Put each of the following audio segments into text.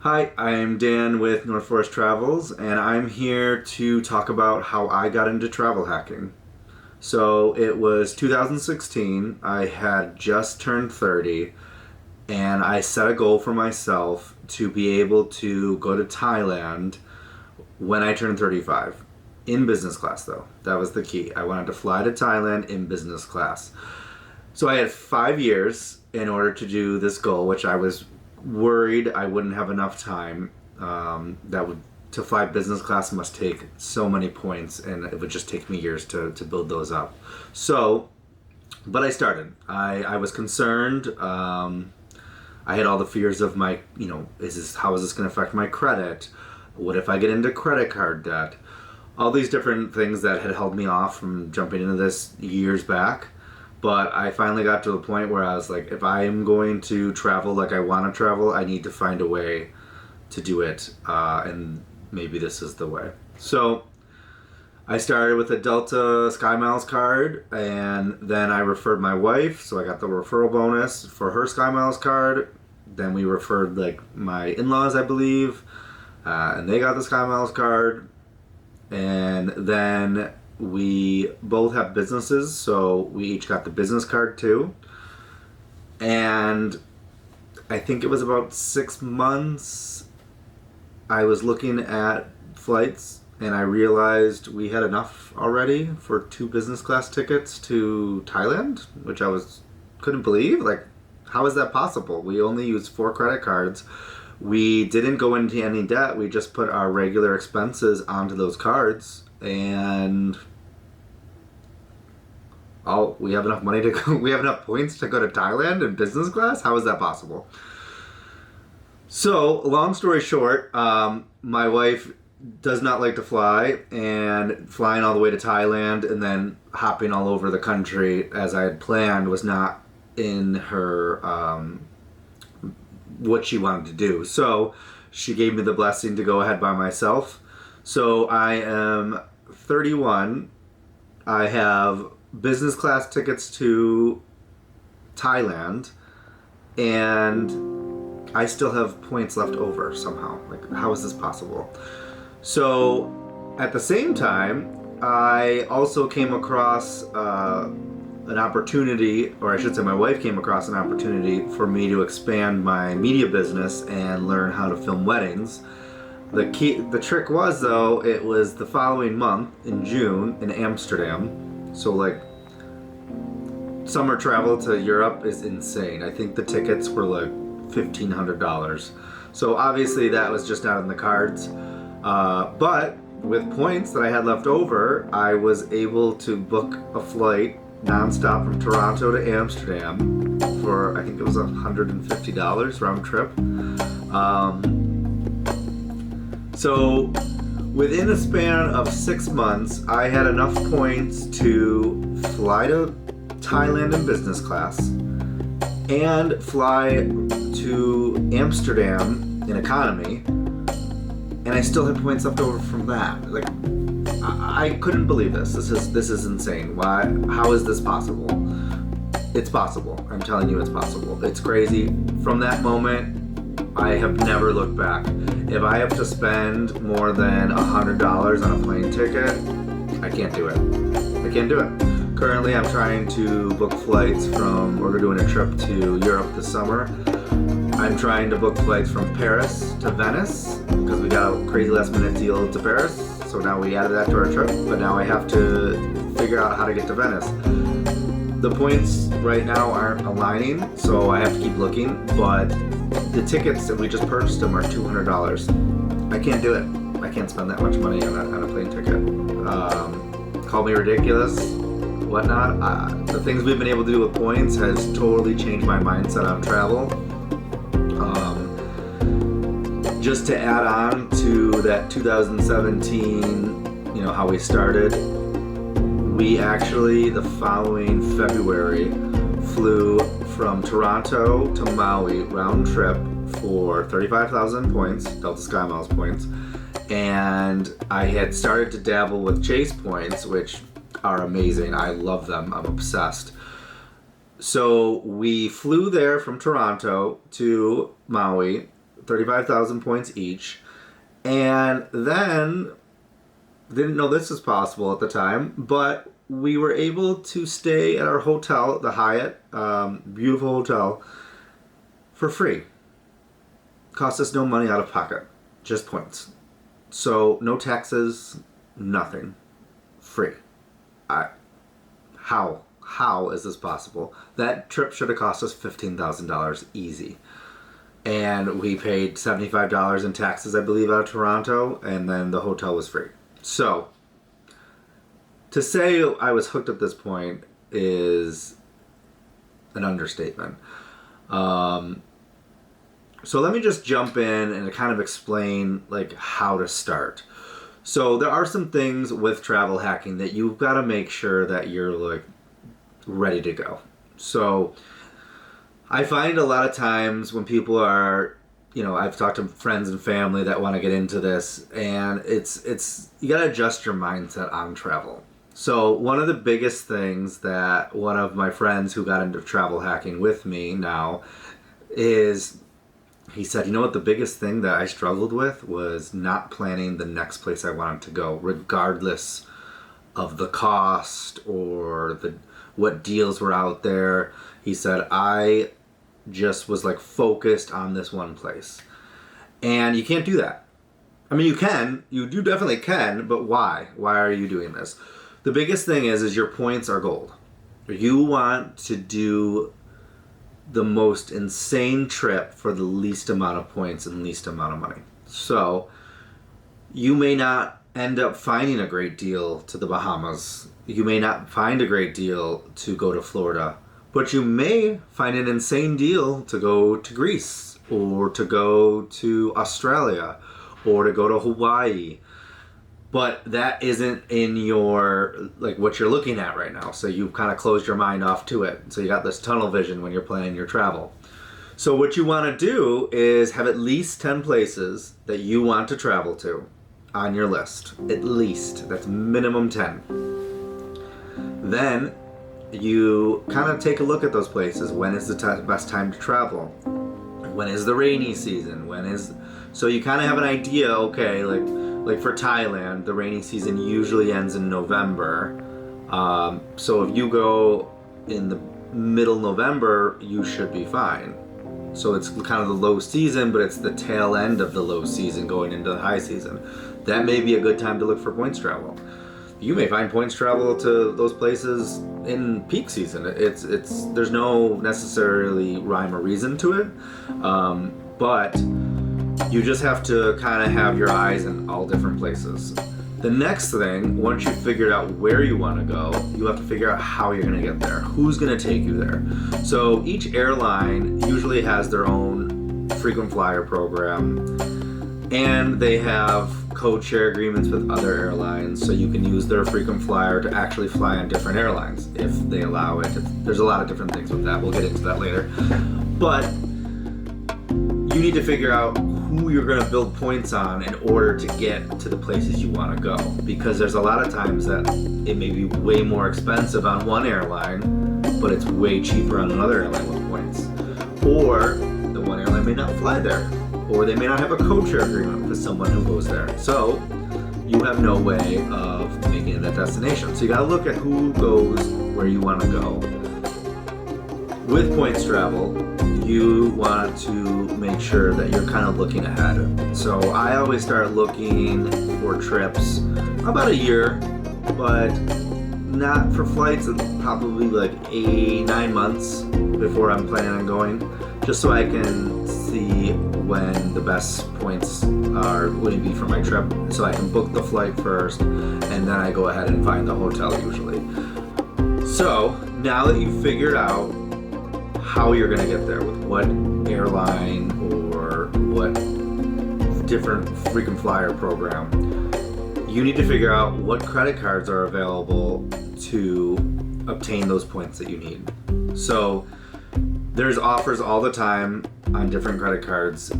Hi, I'm Dan with North Forest Travels, and I'm here to talk about how I got into travel hacking. So it was 2016, I had just turned 30, and I set a goal for myself to be able to go to Thailand when I turned 35. In business class, though. That was the key. I wanted to fly to Thailand in business class. So I had 5 years in order to do this goal, which I was worried I wouldn't have enough time. That would to fly business class must take so many points, and it would just take me years to build those up. So, but I started. I was concerned. I had all the fears of my, how is this going to affect my credit? What if I get into credit card debt? All these different things that had held me off from jumping into this years back. But I finally got to the point where I was like, if I'm going to travel like I want to travel, I need to find a way to do it. And maybe this is the way. So I started with a Delta Sky Miles card, and then I referred my wife. So I got the referral bonus for her Sky Miles card. Then we referred like my in-laws, I believe, and they got the Sky Miles card. And then we both have businesses, so we each got the business card too. And I think it was about 6 months I was looking at flights, and I realized we had enough already for 2 business class tickets to Thailand, which couldn't believe. Like, how is that possible? We only used 4 credit cards. We didn't go into any debt. We just put our regular expenses onto those cards, and we have enough money to go. We have enough points to go to Thailand in business class. How is that possible? So, long story short, my wife does not like to fly, and flying all the way to Thailand and then hopping all over the country as I had planned was not in her what she wanted to do. So she gave me the blessing to go ahead by myself. So I am 31. I have business class tickets to Thailand, and I still have points left over somehow. Like, how is this possible? So at the same time, I also came across an opportunity, or I should say my wife came across an opportunity for me to expand my media business and learn how to film weddings. The trick was, though, it was the following month in June in Amsterdam. So like, summer travel to Europe is insane. I think the tickets were like $1,500. So obviously that was just not in the cards. But with points that I had left over, I was able to book a flight nonstop from Toronto to Amsterdam for, I think it was $150 round trip. So within a span of 6 months, I had enough points to fly to Thailand in business class and fly to Amsterdam in economy, and I still had points left over from that. Like, I couldn't believe this. This is insane. Why? How is this possible? It's possible. I'm telling you, it's possible. It's crazy. From that moment, I have never looked back. If I have to spend more than $100 on a plane ticket, I can't do it. I can't do it. Currently, I'm trying to book flights we're doing a trip to Europe this summer. I'm trying to book flights from Paris to Venice because we got a crazy last minute deal to Paris. So now we added that to our trip, but now I have to figure out how to get to Venice. The points right now aren't aligning, so I have to keep looking, but the tickets that we just purchased them are $200. I can't do it. I can't spend that much money on a plane ticket. Call me ridiculous, whatnot. The things we've been able to do with points has totally changed my mindset on travel. Just to add on to that 2017, how we started, we actually, the following February, flew from Toronto to Maui round trip for 35,000 points, Delta Sky Miles points, and I had started to dabble with Chase points, which are amazing. I love them. I'm obsessed. So we flew there from Toronto to Maui, 35,000 points each. And then, didn't know this was possible at the time, but we were able to stay at our hotel, the Hyatt, beautiful hotel, for free. Cost us no money out of pocket, just points. So no taxes, nothing, free. How is this possible? That trip should have cost us $15,000 easy. And we paid $75 in taxes, I believe, out of Toronto, and then the hotel was free. So, to say I was hooked at this point is an understatement. So let me just jump in and kind of explain like how to start. So there are some things with travel hacking that you've got to make sure that you're like ready to go. So I find a lot of times when people are, I've talked to friends and family that want to get into this, and it's you got to adjust your mindset on travel. So one of the biggest things that one of my friends who got into travel hacking with me now is, he said, the biggest thing that I struggled with was not planning the next place I wanted to go, regardless of the cost or what deals were out there. He said, I just was like focused on this one place. And you can't do that. I mean, you definitely can, but why? Why are you doing this? The biggest thing is your points are gold. You want to do the most insane trip for the least amount of points and least amount of money. So you may not end up finding a great deal to the Bahamas. You may not find a great deal to go to Florida, but you may find an insane deal to go to Greece or to go to Australia or to go to Hawaii. But that isn't in your, like, what you're looking at right now. So you've kind of closed your mind off to it. So you got this tunnel vision when you're planning your travel. So what you want to do is have at least 10 places that you want to travel to on your list. At least. That's minimum 10. Then you kind of take a look at those places. When is the best time to travel? When is the rainy season? So you kind of have an idea, okay, like for Thailand, the rainy season usually ends in November. So if you go in the middle November, you should be fine. So it's kind of the low season, but it's the tail end of the low season going into the high season. That may be a good time to look for points travel. You may find points travel to those places in peak season. There's no necessarily rhyme or reason to it, but you just have to kind of have your eyes in all different places. The next thing, once you've figured out where you want to go, you have to figure out how you're going to get there. Who's going to take you there? So each airline usually has their own frequent flyer program, and they have code-share agreements with other airlines, so you can use their frequent flyer to actually fly on different airlines if they allow it. There's a lot of different things with that. We'll get into that later. But you need to figure out who you're going to build points on in order to get to the places you want to go, because there's a lot of times that it may be way more expensive on one airline, but it's way cheaper on another airline with points. Or the one airline may not fly there, or they may not have a code-share agreement with someone who goes there. So you have no way of making it a destination. So you got to look at who goes where you want to go. With points travel, you want to make sure that you're kind of looking ahead. So I always start looking for trips about a year, but not for flights, probably like 8-9 months before I'm planning on going, just so I can see when the best points are going to be for my trip, so I can book the flight first, and then I go ahead and find the hotel usually. So now that you've figured out how you're going to get there, with what airline or what different frequent flyer program, you need to figure out what credit cards are available to obtain those points that you need. So there's offers all the time on different credit cards.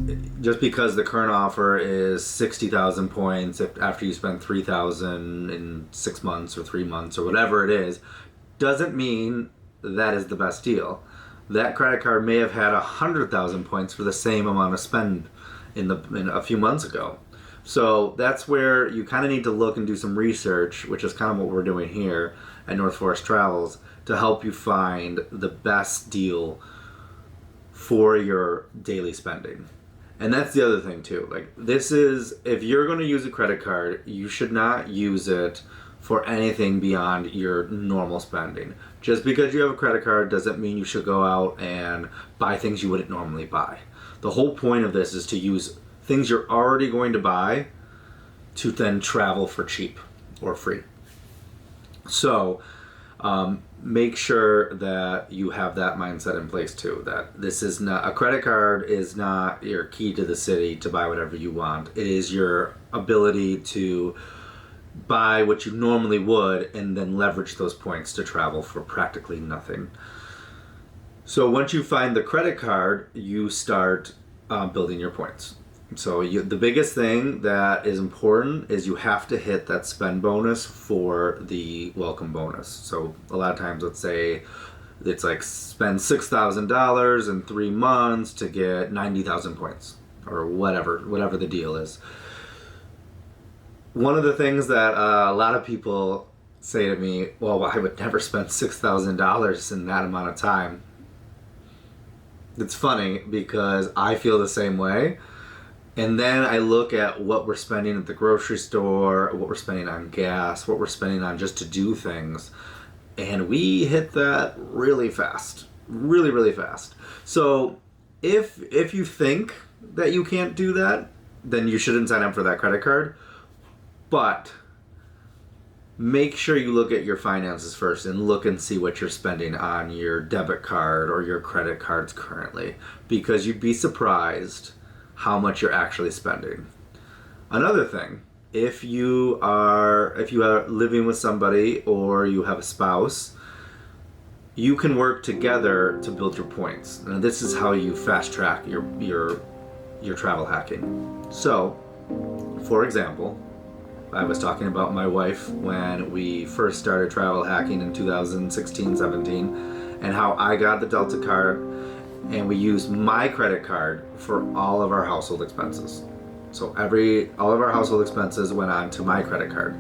Just because the current offer is 60,000 points after you spend 3,000 in 6 months or 3 months or whatever it is, doesn't mean that is the best deal. That credit card may have had 100,000 points for the same amount of spend, in a few months ago. So that's where you kind of need to look and do some research, which is kind of what we're doing here at North Forest Travels, to help you find the best deal for your daily spending. And that's the other thing too. Like, this is, if you're going to use a credit card, you should not use it for anything beyond your normal spending. Just because you have a credit card doesn't mean you should go out and buy things you wouldn't normally buy. The whole point of this is to use things you're already going to buy to then travel for cheap or free. So make sure that you have that mindset in place too, that this is not, a credit card is not your key to the city to buy whatever you want. It is your ability to buy what you normally would and then leverage those points to travel for practically nothing. So once you find the credit card, you start building your points. So the biggest thing that is important is you have to hit that spend bonus for the welcome bonus. So a lot of times, let's say it's like spend $6,000 in 3 months to get 90,000 points or whatever the deal is. One of the things that a lot of people say to me, well, I would never spend $6,000 in that amount of time. It's funny because I feel the same way. And then I look at what we're spending at the grocery store, what we're spending on gas, what we're spending on just to do things. And we hit that really fast. Really, really fast. So if you think that you can't do that, then you shouldn't sign up for that credit card. But make sure you look at your finances first and look and see what you're spending on your debit card or your credit cards currently. Because you'd be surprised how much you're actually spending. Another thing, if you are living with somebody or you have a spouse, you can work together to build your points. And this is how you fast track your travel hacking. So, for example, I was talking about my wife when we first started travel hacking in 2016-17 and how I got the Delta card and we used my credit card for all of our household expenses. So all of our household expenses went on to my credit card.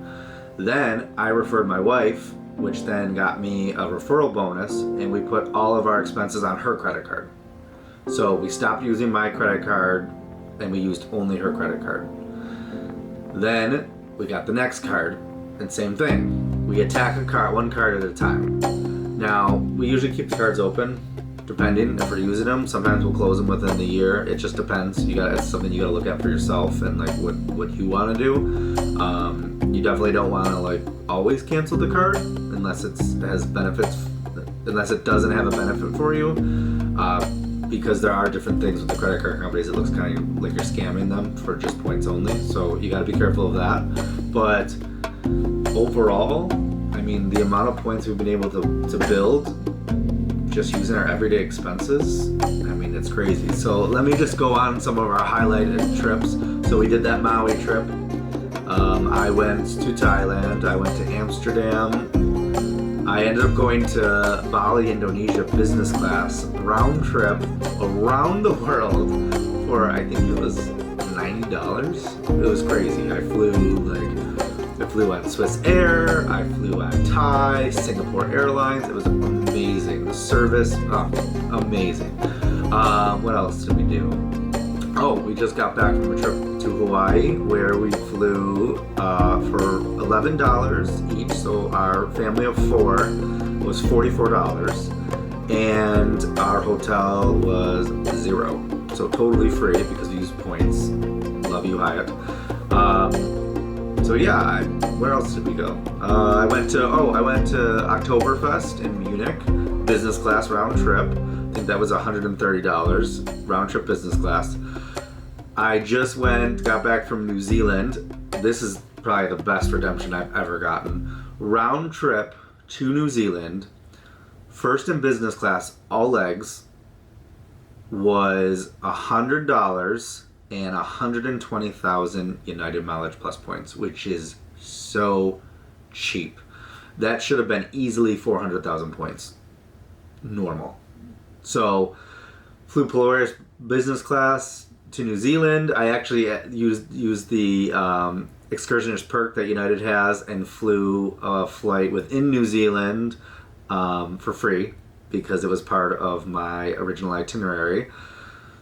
Then I referred my wife, which then got me a referral bonus, and we put all of our expenses on her credit card. So we stopped using my credit card and we used only her credit card. Then we got the next card, and same thing. We attack one card at a time. Now, we usually keep the cards open, depending if we're using them. Sometimes we'll close them within the year. It just depends. It's something you gotta look at for yourself and like what you want to do. You definitely don't want to like always cancel the card unless it has benefits, unless it doesn't have a benefit for you. Because there are different things with the credit card companies. It looks kind of like you're scamming them for just points only. So you got to be careful of that. But overall, I mean, the amount of points we've been able to build just using our everyday expenses, I mean, it's crazy. So let me just go on some of our highlighted trips. So we did that Maui trip. I went to Thailand. I went to Amsterdam. I ended up going to Bali, Indonesia, business class, round trip around the world for, I think it was $90. It was crazy. I flew on Swiss Air, I flew on Thai, Singapore Airlines. It was amazing. The service, amazing. What else did we do? Oh, we just got back from a trip to Hawaii where we flew for $11 each. So our family of 4 was $44, and our hotel was $0. So totally free because we used points. Love you, Hyatt. So yeah, where else did we go? I went to Oktoberfest in Munich, business class round trip. I think that was $130 round trip business class. I just got back from New Zealand. This is probably the best redemption I've ever gotten. Round trip to New Zealand, first in business class, all legs, was $100 and 120,000 United Mileage Plus points, which is so cheap. That should have been easily 400,000 points. Normal. So, flew Polaris business class to New Zealand, I actually used the excursionist perk that United has and flew a flight within New Zealand for free because it was part of my original itinerary.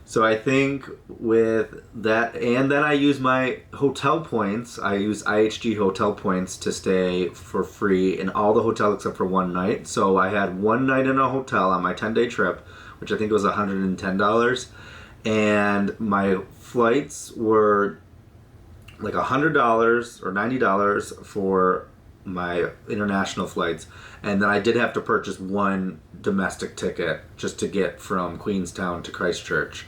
So I think with that, and then I use my hotel points. I use IHG hotel points to stay for free in all the hotels except for one night. So I had one night in a hotel on my 10-day trip, which I think was $110. And my flights were like $100 or $90 for my international flights. And then I did have to purchase one domestic ticket just to get from Queenstown to Christchurch.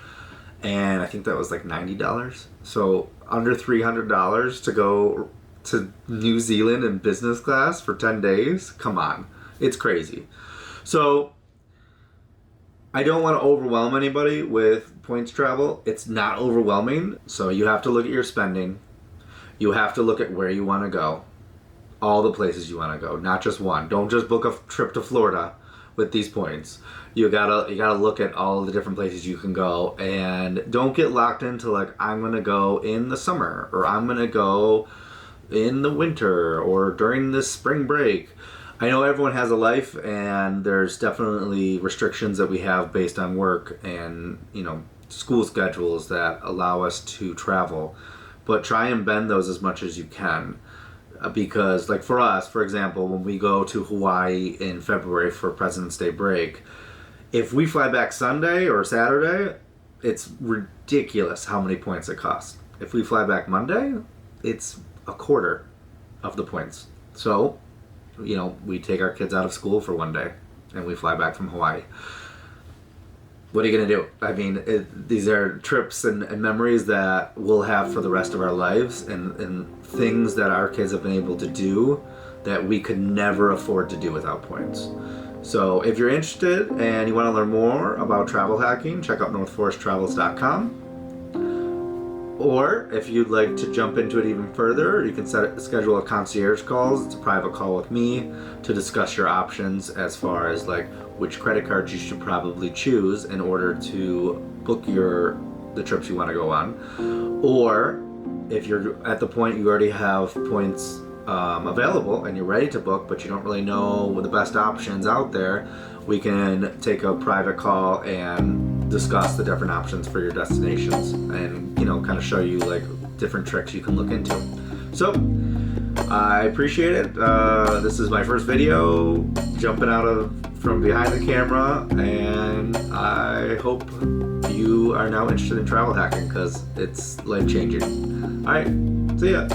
And I think that was like $90. So under $300 to go to New Zealand in business class for 10 days? Come on. It's crazy. So I don't want to overwhelm anybody with points travel. It's not overwhelming. So you have to look at your spending. You have to look at where you want to go. All the places you want to go, not just one. Don't just book a trip to Florida with these points. You gotta look at all the different places you can go, and don't get locked into like, I'm gonna go in the summer, or I'm gonna go in the winter, or during this spring break. I know everyone has a life, and there's definitely restrictions that we have based on work and school schedules that allow us to travel, but try and bend those as much as you can. Because like for us, for example, when we go to Hawaii in February for President's Day break, if we fly back Sunday or Saturday, it's ridiculous how many points it costs. If we fly back Monday, it's a quarter of the points. So, we take our kids out of school for one day and we fly back from Hawaii. What are you going to do? I mean, these are trips and memories that we'll have for the rest of our lives, and things that our kids have been able to do that we could never afford to do without points. So if you're interested and you want to learn more about travel hacking, check out northforesttravels.com. Or if you'd like to jump into it even further, you can schedule a concierge call. It's a private call with me to discuss your options as far as like which credit cards you should probably choose in order to book the trips you want to go on. Or if you're at the point you already have points available and you're ready to book, but you don't really know what the best options out there, we can take a private call and discuss the different options for your destinations and kind of show you like different tricks you can look into. So I appreciate it. This is my first video jumping from behind the camera, and I hope you are now interested in travel hacking because it's life changing. All right, see ya.